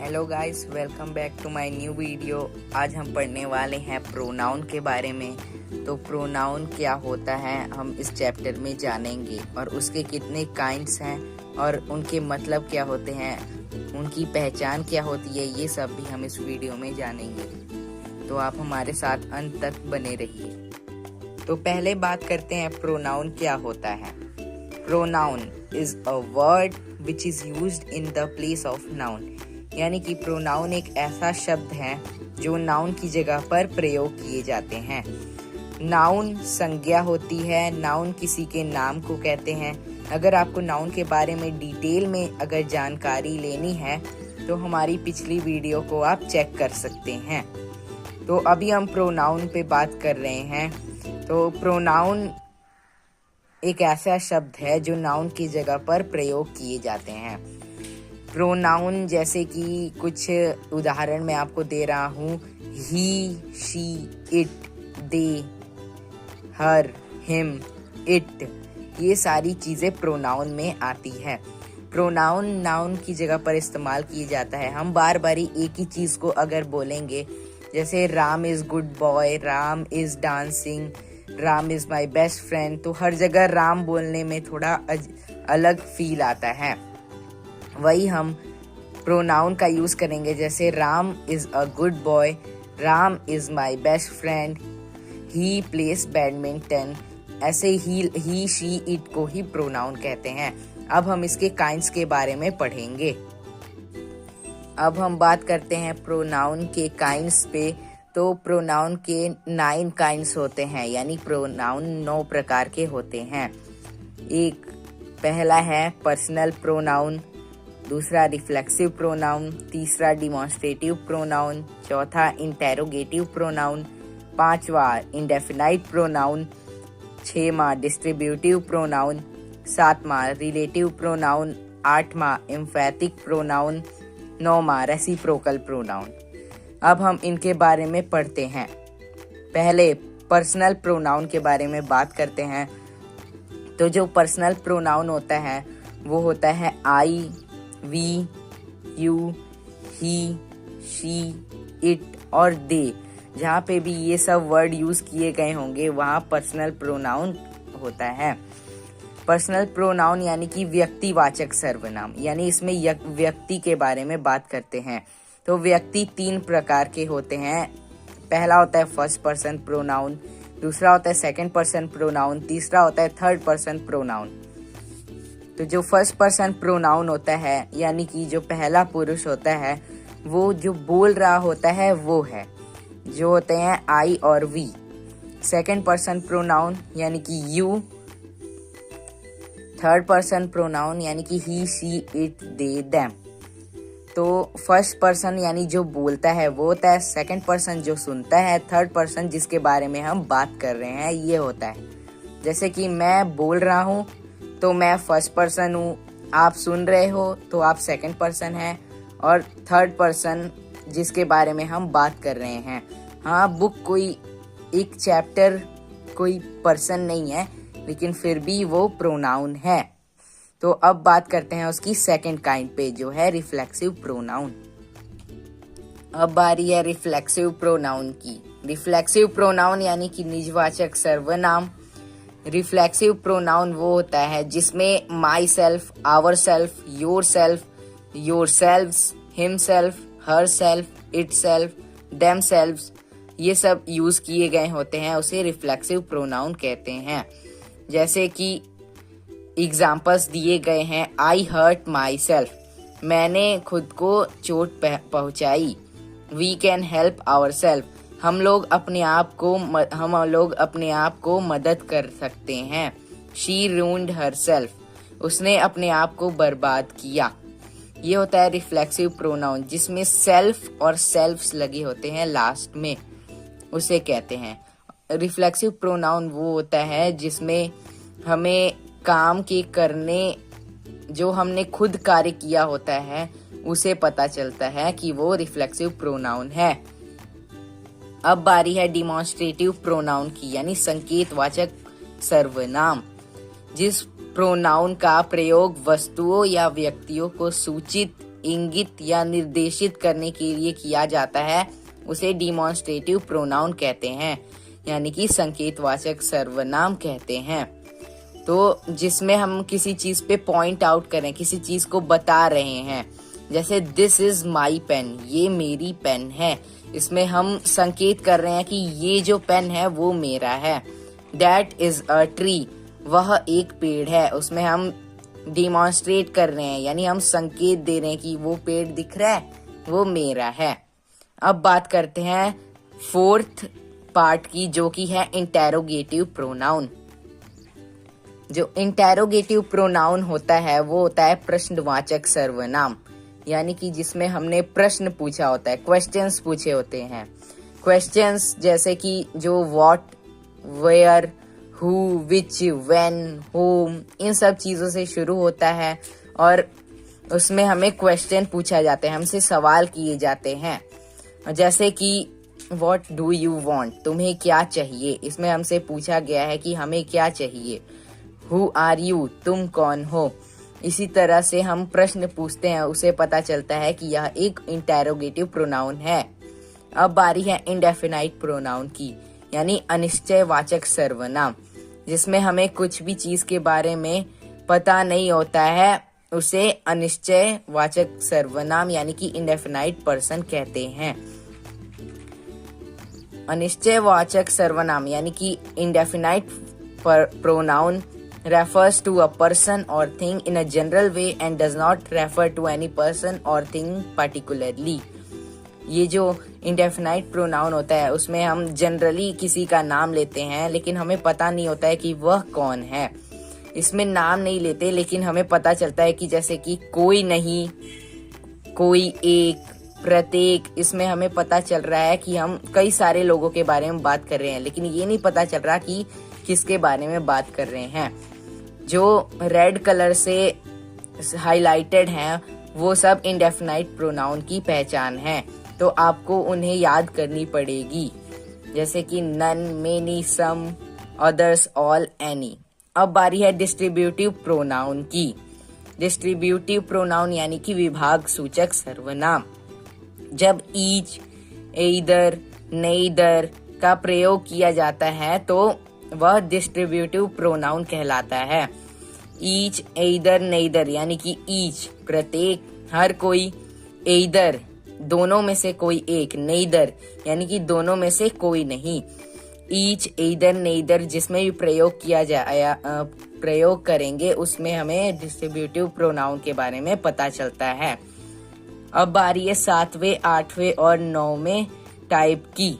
Hello guys, welcome back to my new video. आज हम पढ़ने वाले हैं प्रोनाउन के बारे में। तो प्रोनाउन क्या होता है हम इस चैप्टर में जानेंगे, और उसके कितने काइंड्स हैं और उनके मतलब क्या होते हैं, उनकी पहचान क्या होती है, ये सब भी हम इस वीडियो में जानेंगे। तो आप हमारे साथ अंत तक बने रहिए। तो पहले बात करते हैं प्रोनाउन क्या होता है। Pronoun is a word which is used in the place of noun, यानी कि प्रोनाउन एक ऐसा शब्द है जो नाउन की जगह पर प्रयोग किए जाते हैं। नाउन संज्ञा होती है, नाउन किसी के नाम को कहते हैं। अगर आपको नाउन के बारे में डिटेल में अगर जानकारी लेनी है तो हमारी पिछली वीडियो को आप चेक कर सकते हैं। तो अभी हम प्रोनाउन पे बात कर रहे हैं। तो प्रोनाउन एक ऐसा शब्द है जो नाउन की जगह पर प्रयोग किए जाते हैं। प्रोनाउन जैसे कि कुछ उदाहरण मैं आपको दे रहा हूँ, he, she, it, they, her, him, it, ये सारी चीज़ें प्रोनाउन में आती है। प्रोनाउन नाउन की जगह पर इस्तेमाल किया जाता है। हम बार बार एक ही चीज़ को अगर बोलेंगे, जैसे Ram is good boy, Ram is dancing, Ram is my best friend, तो हर जगह राम बोलने में थोड़ा अलग फील आता है। वही हम प्रोनाउन का यूज़ करेंगे, जैसे Ram is a good boy, Ram is my best friend, he place badminton. ऐसे ही, शी, इट को ही प्रोनाउन कहते हैं। अब हम इसके काइंड्स के बारे में पढ़ेंगे। अब हम बात करते हैं प्रोनाउन के काइंड्स पे। तो प्रोनाउन के 9 काइंड्स होते हैं, यानी प्रोनाउन 9 प्रकार के होते हैं। एक पहला है पर्सनल प्रोनाउन, दूसरा रिफ्लेक्सिव प्रोनाउन, तीसरा डिमॉन्स्ट्रेटिव प्रोनाउन, चौथा इंटेरोगेटिव प्रोनाउन, पांचवा इंडेफिनाइट प्रोनाउन, छठवां डिस्ट्रीब्यूटिव प्रोनाउन, सातवां रिलेटिव प्रोनाउन, आठवां एम्फैटिक प्रोनाउन, नौवां रेसिप्रोकल प्रोनाउन। अब हम इनके बारे में पढ़ते हैं। पहले पर्सनल प्रोनाउन के बारे में बात करते हैं। तो जो पर्सनल प्रोनाउन होता है वो होता है I, we, you, he, she, it और दे। जहाँ पे भी ये सब वर्ड यूज किए गए होंगे वहाँ पर्सनल प्रोनाउन होता है। पर्सनल प्रोनाउन यानी कि व्यक्तिवाचक सर्वनाम, यानी इसमें व्यक्ति के बारे में बात करते हैं। तो व्यक्ति 3 प्रकार के होते हैं। पहला होता है फर्स्ट पर्सन प्रोनाउन, दूसरा होता है सेकंड पर्सन प्रोनाउन, तीसरा होता है थर्ड पर्सन प्रोनाउन। तो जो फर्स्ट पर्सन प्रोनाउन होता है, यानी कि जो पहला पुरुष होता है, वो जो बोल रहा होता है वो है, जो होते हैं आई और वी। सेकंड पर्सन प्रोनाउन यानी कि यू, थर्ड पर्सन प्रोनाउन यानी कि ही, शी, इट, दे, देम। तो फर्स्ट पर्सन यानी जो बोलता है वो होता है, सेकंड पर्सन जो सुनता है, थर्ड पर्सन जिसके बारे में हम बात कर रहे हैं ये होता है। जैसे कि मैं बोल रहा हूँ तो मैं फर्स्ट पर्सन हूँ, आप सुन रहे हो तो आप सेकंड पर्सन हैं, और थर्ड पर्सन जिसके बारे में हम बात कर रहे हैं। हाँ, बुक कोई एक चैप्टर कोई पर्सन नहीं है, लेकिन फिर भी वो प्रोनाउन है। तो अब बात करते हैं उसकी सेकंड काइंड पे, जो है रिफ्लेक्सिव प्रोनाउन। अब बारी है रिफ्लेक्सिव प्रोनाउन की। रिफ्लेक्सिव प्रोनाउन यानी कि निजवाचक सर्वनाम। रिफ्लेक्सिव प्रोनाउन वो होता है जिसमें myself, ourself, yourself, yourselves, himself, herself, itself, themselves, ये सब यूज किए गए होते हैं, उसे रिफ्लेक्सिव प्रोनाउन कहते हैं। जैसे कि एग्जाम्पल्स दिए गए हैं, आई हर्ट माई सेल्फ, मैंने खुद को चोट पहुंचाई। We can help ourself, हम लोग अपने आप को मदद कर सकते हैं। शी रून्ड हर सेल्फ, उसने अपने आप को बर्बाद किया। ये होता है रिफ्लेक्सिव प्रोनाउन, जिसमें सेल्फ और सेल्फ्स लगे होते हैं लास्ट में, उसे कहते हैं। रिफ्लेक्सिव प्रोनाउन वो होता है जिसमें हमें काम के करने, जो हमने खुद कार्य किया होता है, उसे पता चलता है कि वो रिफ्लेक्सिव प्रोनाउन है। अब बारी है डिमॉन्स्ट्रेटिव प्रोनाउन की, यानी संकेतवाचक सर्वनाम। जिस प्रोनाउन का प्रयोग वस्तुओं या व्यक्तियों को सूचित इंगित या निर्देशित करने के लिए किया जाता है उसे डिमॉन्स्ट्रेटिव प्रोनाउन कहते हैं, यानी कि संकेतवाचक सर्वनाम कहते हैं। तो जिसमें हम किसी चीज पे पॉइंट आउट करें, किसी चीज को बता रहे हैं, जैसे दिस इज माई पेन, ये मेरी पेन है, इसमें हम संकेत कर रहे हैं कि ये जो पेन है वो मेरा है। दैट इज अ ट्री, वह एक पेड़ है, उसमें हम डिमॉन्स्ट्रेट कर रहे हैं, यानी हम संकेत दे रहे हैं कि वो पेड़ दिख रहा है, वो मेरा है। अब बात करते हैं फोर्थ पार्ट की, जो कि है इंटेरोगेटिव प्रोनाउन। जो इंटेरोगेटिव प्रोनाउन होता है वो होता है प्रश्नवाचक सर्वनाम, यानी कि जिसमें हमने प्रश्न पूछा होता है, क्वेश्चंस पूछे होते हैं। क्वेश्चंस जैसे कि जो what, where, who, which, when, whom, इन सब चीजों से शुरू होता है और उसमें हमें क्वेश्चन पूछा जाता है, हमसे सवाल किए जाते हैं। जैसे कि व्हाट डू यू वांट, तुम्हें क्या चाहिए, इसमें हमसे पूछा गया है कि हमें क्या चाहिए। हु आर यू, तुम कौन हो। इसी तरह से हम प्रश्न पूछते हैं, उसे पता चलता है कि यह एक इंटेरोगेटिव प्रोनाउन है। अब बारी है इंडेफिनाइट प्रोनाउन की, यानी अनिश्चयवाचक सर्वनाम, जिसमें हमें कुछ भी चीज के बारे में पता नहीं होता है, उसे अनिश्चयवाचक सर्वनाम यानी कि इंडेफिनाइट पर्सन कहते हैं। अनिश्चयवाचक सर्वनाम यानी कि indefinite pronoun refers to a person or thing in a general way and does not refer to any person or thing particularly। ये जो इंडेफिनाइट प्रोनाउन होता है उसमें हम जनरली किसी का नाम लेते हैं, लेकिन हमें पता नहीं होता है कि वह कौन है। इसमें नाम नहीं लेते, लेकिन हमें पता चलता है कि जैसे कि कोई नहीं, कोई एक, प्रत्येक, इसमें हमें पता चल रहा है कि हम कई सारे लोगों के बारे में बात कर रहे हैं, लेकिन ये नहीं पता चल रहा कि किसके बारे में बात कर रहे हैं। जो रेड कलर से हाइलाइटेड हैं वो सब इंडेफिनाइट प्रोनाउन की पहचान है, तो आपको उन्हें याद करनी पड़ेगी, जैसे कि नन, मेनी, सम, अदर्स, ऑल, एनी। अब बारी है डिस्ट्रीब्यूटिव प्रोनाउन की। डिस्ट्रीब्यूटिव प्रोनाउन यानी कि विभाग सूचक सर्वनाम। जब ईच, एइदर, नेइदर का प्रयोग किया जाता है तो वह डिस्ट्रीब्यूटिव प्रोनाउन कहलाता है। ईच, एइदर, नेइदर यानी कि ईच प्रत्येक, हर कोई, एइदर दोनों में से कोई एक, नेइदर यानी कि दोनों में से कोई नहीं। ईच, एइदर, नेइदर जिसमें भी प्रयोग किया जाए प्रयोग करेंगे उसमें हमें डिस्ट्रीब्यूटिव प्रोनाउन के बारे में पता चलता है। अब बारी है 7वें, 8वें और 9वें टाइप की।